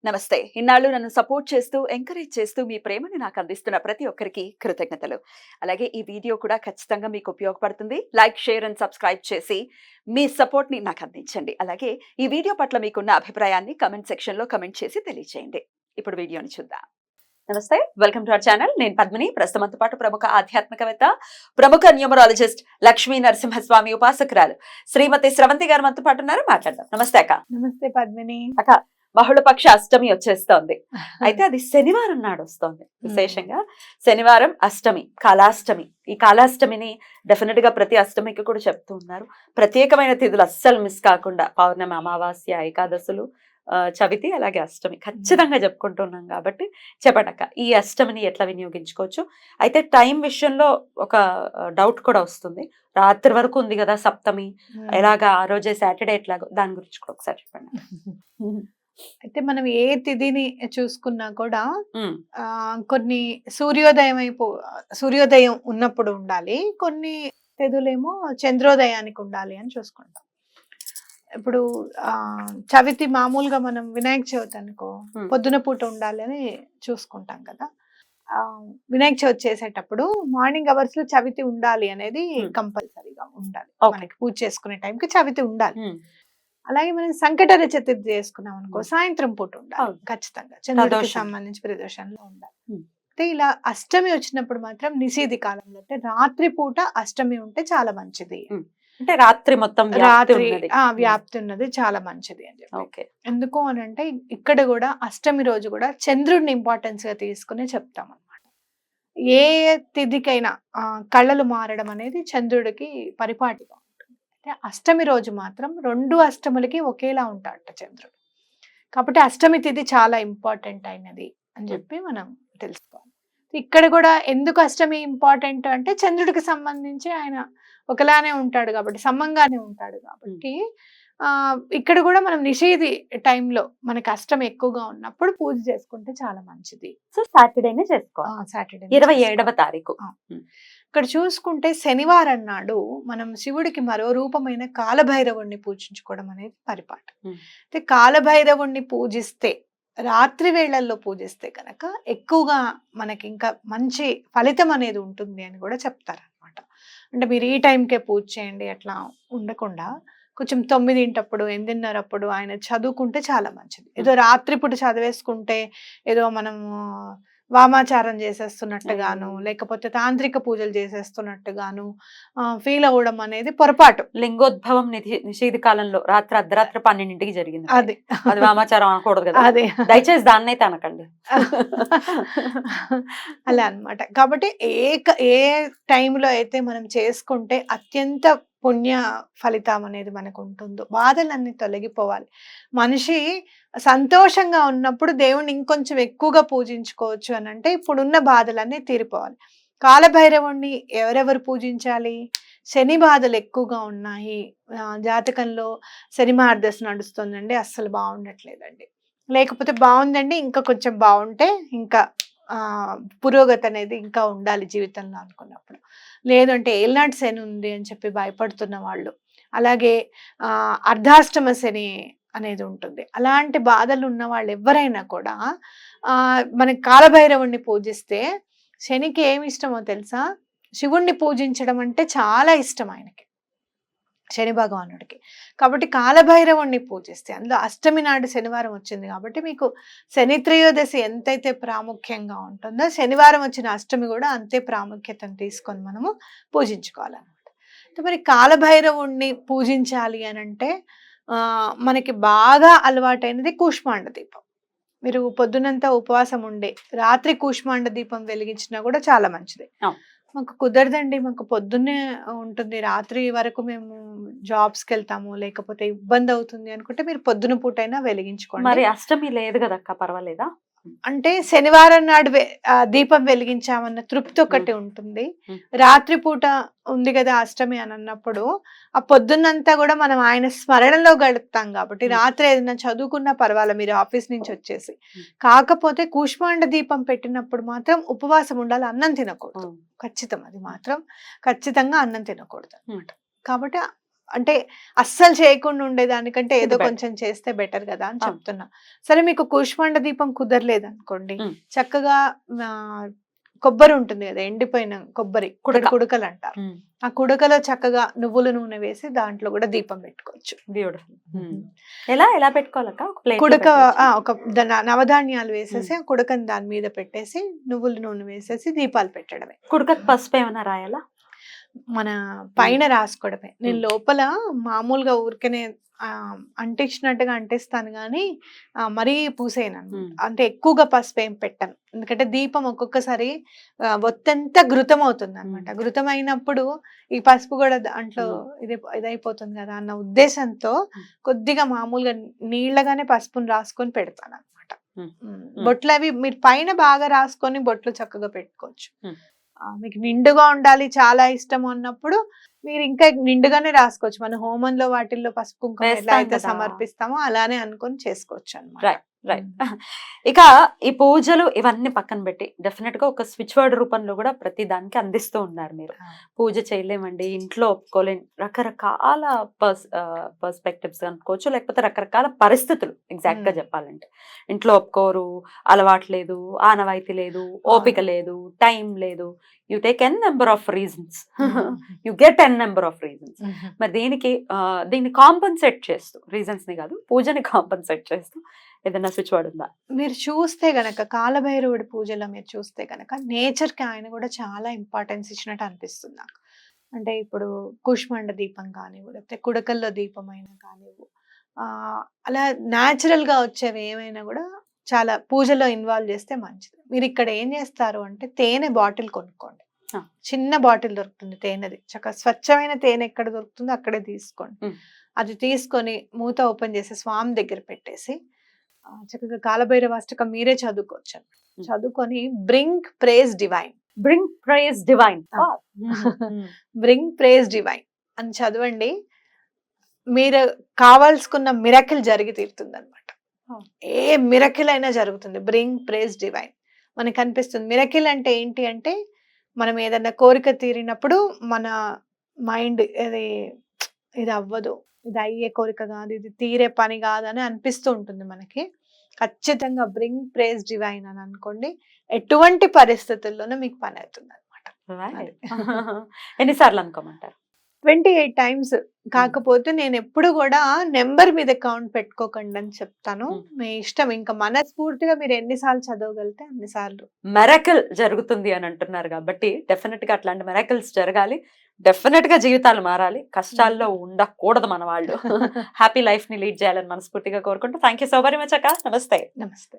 నమస్తే. ఇన్నాళ్ళు నన్ను సపోర్ట్ చేస్తూ, ఎంకరేజ్ చేస్తూ మీ ప్రేమని నాకు అందిస్తున్న ప్రతి ఒక్కరికి కృతజ్ఞతలు. అలాగే ఈ వీడియో కూడా ఖచ్చితంగా మీకు ఉపయోగపడుతుంది. లైక్, షేర్ అండ్ సబ్స్క్రైబ్ చేసి మీ సపోర్ట్‌ని నాకు అందించండి. అలాగే ఈ వీడియో పట్ల మీకున్న అభిప్రాయాన్ని కామెంట్ సెక్షన్‌లో కామెంట్ చేసి తెలియజేయండి. ఇప్పుడు వీడియోని చూద్దాం. నమస్తే, వెల్కమ్ టు అవర్ ఛానల్. నేను పద్మిని. ప్రస్తుతంతో పాటు ప్రముఖ ఆధ్యాత్మికవేత్త, ప్రముఖ న్యూమరాలజిస్ట్ లక్ష్మీ నరసింహస్వామి ఉపాసకురాలు శ్రీమతి స్రవంతి గారు మనతో పాటు ఉన్నారు. మాట్లాడదాం. నమస్తే అక్క. నమస్తే పద్మిని. అక్క, బహుళపక్ష అష్టమి వచ్చేస్తోంది. అయితే అది శనివారం నాడు వస్తోంది. విశేషంగా శనివారం అష్టమి, కాలాష్టమి. ఈ కాలాష్టమిని డెఫినెట్ గా ప్రతి అష్టమికి కూడా చెప్తూ ఉన్నారు. ప్రత్యేకమైన తిథులు అస్సలు మిస్ కాకుండా పౌర్ణమి, అమావాస్య, ఏకాదశులు, చవితి, అలాగే అష్టమి ఖచ్చితంగా చెప్పుకుంటున్నాం కాబట్టి చెప్పటక్క ఈ అష్టమిని ఎట్లా వినియోగించుకోవచ్చు. అయితే టైం విషయంలో ఒక డౌట్ కూడా వస్తుంది. రాత్రి వరకు ఉంది కదా సప్తమి, ఎలాగా ఆ రోజే సాటర్డే ఎట్లాగో దాని గురించి కూడా ఒకసారి చెప్పండి. అయితే మనం ఏ తిథిని చూసుకున్నా కూడా కొన్ని సూర్యోదయం ఉన్నప్పుడు ఉండాలి, కొన్ని తిథులేమో చంద్రోదయానికి ఉండాలి అని చూసుకుంటాం. ఇప్పుడు చవితి మామూలుగా మనం వినాయక చవితి అనుకో పొద్దున పూట ఉండాలి అని చూసుకుంటాం కదా. వినాయక చవితి చేసేటప్పుడు మార్నింగ్ అవర్స్ లో చవితి ఉండాలి అనేది కంపల్సరీగా ఉండాలి. మనకి పూజ చేసుకునే టైంకి చవితి ఉండాలి. అలాగే మనం సంకటహర చతుర్థి చేసుకున్నాం అనుకో సాయంత్రం పూట ఉండాలి ఖచ్చితంగా, చంద్రుడికి సంబంధించి ప్రదోషంలో ఉండాలి. అయితే ఇలా అష్టమి వచ్చినప్పుడు మాత్రం నిషేధి కాలంలో అంటే రాత్రి పూట అష్టమి ఉంటే చాలా మంచిది. అంటే రాత్రి మొత్తం వ్యాప్తి ఉన్నది చాలా మంచిది అని చెప్పి. ఎందుకు అని అంటే ఇక్కడ కూడా అష్టమి రోజు కూడా చంద్రుడిని ఇంపార్టెన్స్ గా తీసుకుని చెప్తాం అనమాట. ఏ తిథికైనా కళ్ళలు మారడం అనేది చంద్రుడికి పరిపాటిగా ఉంటుంది. అయితే అష్టమి రోజు మాత్రం 2 అష్టములకి ఒకేలా ఉంటాడట చంద్రుడు. కాబట్టి అష్టమి తిథి చాలా ఇంపార్టెంట్ అయినది అని చెప్పి మనం తెలుసుకోవాలి. ఇక్కడ కూడా ఎందుకు అష్టమి ఇంపార్టెంట్ అంటే చంద్రుడికి సంబంధించి ఆయన ఒకలానే ఉంటాడు కాబట్టి, సమంగానే ఉంటాడు కాబట్టి ఇక్కడ కూడా మనం నిషేధి టైంలో మనకి అష్టమి ఎక్కువగా ఉన్నప్పుడు పూజ చేసుకుంటే చాలా మంచిది. సో సాటర్డేనే చేసుకోవాలి. సాటర్డే 27వ తారీఖు. ఇక్కడ చూసుకుంటే శనివారం నాడు మనం శివుడికి మరో రూపమైన కాలభైరవుణ్ణి పూజించుకోవడం అనేది పరిపాటి. అయితే కాలభైరవుణ్ణి పూజిస్తే, రాత్రి వేళల్లో పూజిస్తే కనుక ఎక్కువగా మనకి ఇంకా మంచి ఫలితం అనేది ఉంటుంది అని కూడా చెప్తారనమాట. అంటే మీరు ఈ టైంకే పూజ చేయండి అట్లా ఉండకుండా కొంచెం 9 8:30 ఆయన చదువుకుంటే చాలా మంచిది. ఏదో రాత్రిపూట చదివేసుకుంటే ఏదో మనము వామాచారం చేసేస్తున్నట్టుగాను లేకపోతే తాంత్రిక పూజలు చేసేస్తున్నట్టుగాను ఫీల్ అవ్వడం అనేది పొరపాటు. లింగోద్భవం నిషేధి కాలంలో రాత్రి అర్ధరాత్రి 12ంటికి జరిగింది. అది వామాచారం అనకూడదు కదా. అదే దయచేసి దాన్ని అయితే అనకండి. అలా అన్నమాట. కాబట్టి ఏ టైంలో అయితే మనం చేసుకుంటే అత్యంత పుణ్య ఫలితం అనేది మనకు ఉంటుందో, బాధలన్నీ తొలగిపోవాలి. మనిషి సంతోషంగా ఉన్నప్పుడు దేవుణ్ణి ఇంకొంచెం ఎక్కువగా పూజించుకోవచ్చు అని అంటే ఇప్పుడున్న బాధలన్నీ తీరిపోవాలి. కాలభైరవుణ్ణి ఎవరెవరు పూజించాలి? శని బాధలు ఎక్కువగా ఉన్నాయి, జాతకంలో శని మహర్దశ నడుస్తుందండి, అస్సలు బాగుండట్లేదండి, లేకపోతే బాగుందండి ఇంకా కొంచెం బాగుంటే ఇంకా పురోగతి అనేది ఇంకా ఉండాలి జీవితంలో అనుకున్నప్పుడు, లేదంటే ఏళ్ళనాటి శని ఉంది అని చెప్పి భయపడుతున్న వాళ్ళు, అలాగే అర్ధాష్టమ శని అనేది ఉంటుంది. అలాంటి బాధలు ఉన్న వాళ్ళు ఎవరైనా కూడా మనకి కాలభైరవుణ్ణి పూజిస్తే, శనికి ఏమి ఇష్టమో తెలుసా? శివుణ్ణి పూజించడం అంటే చాలా ఇష్టం ఆయనకి, శని భగవానుడికి. కాబట్టి కాలభైరవుణ్ణి పూజిస్తే, అందులో అష్టమి నాడు శనివారం వచ్చింది కాబట్టి మీకు శని త్రయోదశి ఎంతైతే ప్రాముఖ్యంగా ఉంటుందో శనివారం వచ్చిన అష్టమి కూడా అంతే ప్రాముఖ్యతను తీసుకొని మనము పూజించుకోవాలన్నమాట. మరి కాలభైరవుణ్ణి పూజించాలి అని అంటే మనకి బాగా అలవాటైనది కూష్మాండ దీపం. మీరు పొద్దునంతా ఉపవాసం ఉండే రాత్రి కూష్మాండ దీపం వెలిగించినా కూడా చాలా మంచిది. మాకు కుదరదండి, మాకు పొద్దున్నే ఉంటుంది, రాత్రి వరకు మేము జాబ్స్కి వెళ్తాము, లేకపోతే ఇబ్బంది అవుతుంది అనుకుంటే మీరు పొద్దున పూటైనా వెలిగించుకోండి. మరి అష్టమి లేదు కదక్క, పర్వాలేదా? అంటే శనివారం నాడు దీపం వెలిగించామన్న తృప్తి ఒకటి ఉంటుంది. రాత్రి పూట ఉంది కదా అష్టమి అని అన్నప్పుడు ఆ పొద్దున్నంతా కూడా మనం ఆయన స్మరణలో గడుపుతాం కాబట్టి రాత్రి ఏదైనా చదువుకున్నా పర్వాలేదు మీరు ఆఫీస్ నుంచి వచ్చేసి. కాకపోతే కూష్మాండ దీపం పెట్టినప్పుడు మాత్రం ఉపవాసం ఉండాలి, అన్నం తినకూడదు. ఖచ్చితం, అది మాత్రం ఖచ్చితంగా అన్నం తినకూడదు అనమాట. కాబట్టి అంటే అస్సలు చేయకుండా ఉండేదానికంటే ఇది ఏదో better. కొంచెం చేస్తే బెటర్ కదా అని అవును. చెప్తున్నా. సరే మీకు కూష్మాండ దీపం కుదరలేదనుకోండి, ఉమ్. చక్కగా కొబ్బరి ఉంటుంది కదా, ఎండిపోయిన కొబ్బరి కుడక. కుడకలు అంటారు. ఉమ్. ఆ కుడకలో చక్కగా నువ్వుల నూనె వేసి దాంట్లో కూడా దీపం పెట్టుకోవచ్చు. బ్యూటిఫుల్. ఎలా పెట్టుకోవాలక్క? ఒక ప్లేట్ కుడక ఒక నవధాన్యాలు వేసేసి ఆ కుడకని దాని మీద పెట్టేసి నువ్వుల నూనె వేసేసి దీపాలు పెట్టడమే. కుడకకు పసుపు ఏమైనా రాయాలా? మన పైన రాసుకోవడమే. నేను లోపల మామూలుగా ఊరికనే అంటించినట్టుగా అంటిస్తాను కానీ మరీ పూసేయను. అంటే ఎక్కువగా పసుపు ఏం పెట్టను. ఎందుకంటే దీపం ఒక్కొక్కసారి ఒత్తంతా ఘృతం అవుతుంది అనమాట. ఘృతం అయినప్పుడు ఈ పసుపు కూడా దాంట్లో ఇదైపోతుంది కదా అన్న ఉద్దేశంతో కొద్దిగా మామూలుగా నీళ్ళగానే పసుపుని రాసుకొని పెడతాను అనమాట. బొట్లు అవి మీరు పైన బాగా రాసుకొని బొట్లు చక్కగా పెట్టుకోవచ్చు. మీకు నిండుగా ఉండాలి, చాలా ఇష్టం అన్నప్పుడు మీరు ఇంకా నిండుగానే రాసుకోవచ్చు. మన హోమంలో వాటిల్లో పసుపు కుంకుమ ఎలా అయితే సమర్పిస్తామో అలానే అనుకొని చేసుకోవచ్చు అన్నమాట. రైట్. ఇక ఈ పూజలు ఇవన్నీ పక్కన పెట్టి డెఫినెట్ గా ఒక స్విచ్ వర్డ్ రూపంలో కూడా ప్రతి దానికి అందిస్తూ ఉన్నారు మీరు. పూజ చేయలేమండి, ఇంట్లో ఒప్పుకోలేని రకరకాల పర్స్పెక్టివ్స్ అనుకోవచ్చు, లేకపోతే రకరకాల పరిస్థితులు ఎగ్జాక్ట్ గా చెప్పాలంటే. ఇంట్లో ఒప్పుకోరు, అలవాటు లేదు, ఆనవాయితీ లేదు, ఓపిక లేదు, టైం లేదు. You take n number of reasons, you get n number of reasons. మరి దీన్ని కాంపన్సేట్ చేస్తూ, రీజన్స్ ని కాదు పూజని కాంపన్సేట్ చేస్తూ ఏదైనా స్విచ్ వర్డ్ ఉందా? మీరు చూస్తే గనక కాలభైరవుడి పూజలో మీరు చూస్తే గనక నేచర్ కి ఆయన కూడా చాలా ఇంపార్టెన్స్ ఇచ్చినట్టు అనిపిస్తుంది నాకు. అంటే ఇప్పుడు కూష్మాండ దీపం కానివ్వు, లేకపోతే కుడకల్లో దీపం అయినా కానివ్వు, అలా న్యాచురల్ గా వచ్చేవి ఏమైనా కూడా చాలా పూజలో ఇన్వాల్వ్ చేస్తే మంచిది. మీరు ఇక్కడ ఏం చేస్తారు అంటే తేనె బాటిల్ కొనుక్కోండి. చిన్న బాటిల్ దొరుకుతుంది తేనెది, చక్కగా స్వచ్ఛమైన తేనె ఎక్కడ దొరుకుతుందో అక్కడే తీసుకోండి. అది తీసుకొని మూత ఓపెన్ చేసి స్వామి దగ్గర పెట్టేసి చక్కగా కాలభైరవ అష్టకం మీరే చదువుకోవచ్చు. చదువుకొని bring praise divine, bring praise divine, bring praise divine అని చదవండి. మీరు కావాల్సుకున్న మిరకిల్ జరిగి తీరుతుంది అనమాట. ఏ మిరకిల్ అయినా జరుగుతుంది. బ్రింగ్ ప్రేజ్ డివైన్ మనకి అనిపిస్తుంది. మిరకిల్ అంటే ఏంటి అంటే మనం ఏదన్నా కోరిక తీరినప్పుడు మన మైండ్ ఇది అవ్వదు, ఇది అయ్యే కోరిక కాదు, ఇది తీరే పని కాదు అని అనిపిస్తూ ఉంటుంది మనకి. ఖచ్చితంగా బ్రింగ్ ప్రేజ్ డివైన్ అని అనుకోండి, ఎటువంటి పరిస్థితుల్లోనూ మీకు పని అవుతుంది అనమాట. ఎన్నిసార్లు అనుకోమంటారు? 28 టైమ్స్. కాకపోతే నేను ఎప్పుడు కూడా నెంబర్ మీద కౌంట్ పెట్టుకోకండి అని చెప్తాను. మీ ఇష్టం, ఇంకా మనస్ఫూర్తిగా మీరు ఎన్నిసార్లు చదవగలితే అన్నిసార్లు. మెరకల్ జరుగుతుంది అని అంటున్నారు కాబట్టి డెఫినెట్ గా అట్లాంటి మెరకల్స్ జరగాలి. డెఫినెట్ గా జీవితాలు మారాలి, కష్టాల్లో ఉండకూడదు మన వాళ్ళు. హ్యాపీ లైఫ్ ని లీడ్ చేయాలని మనస్ఫూర్తిగా కోరుకుంటూ thank you so very much అక్క. నమస్తే. నమస్తే.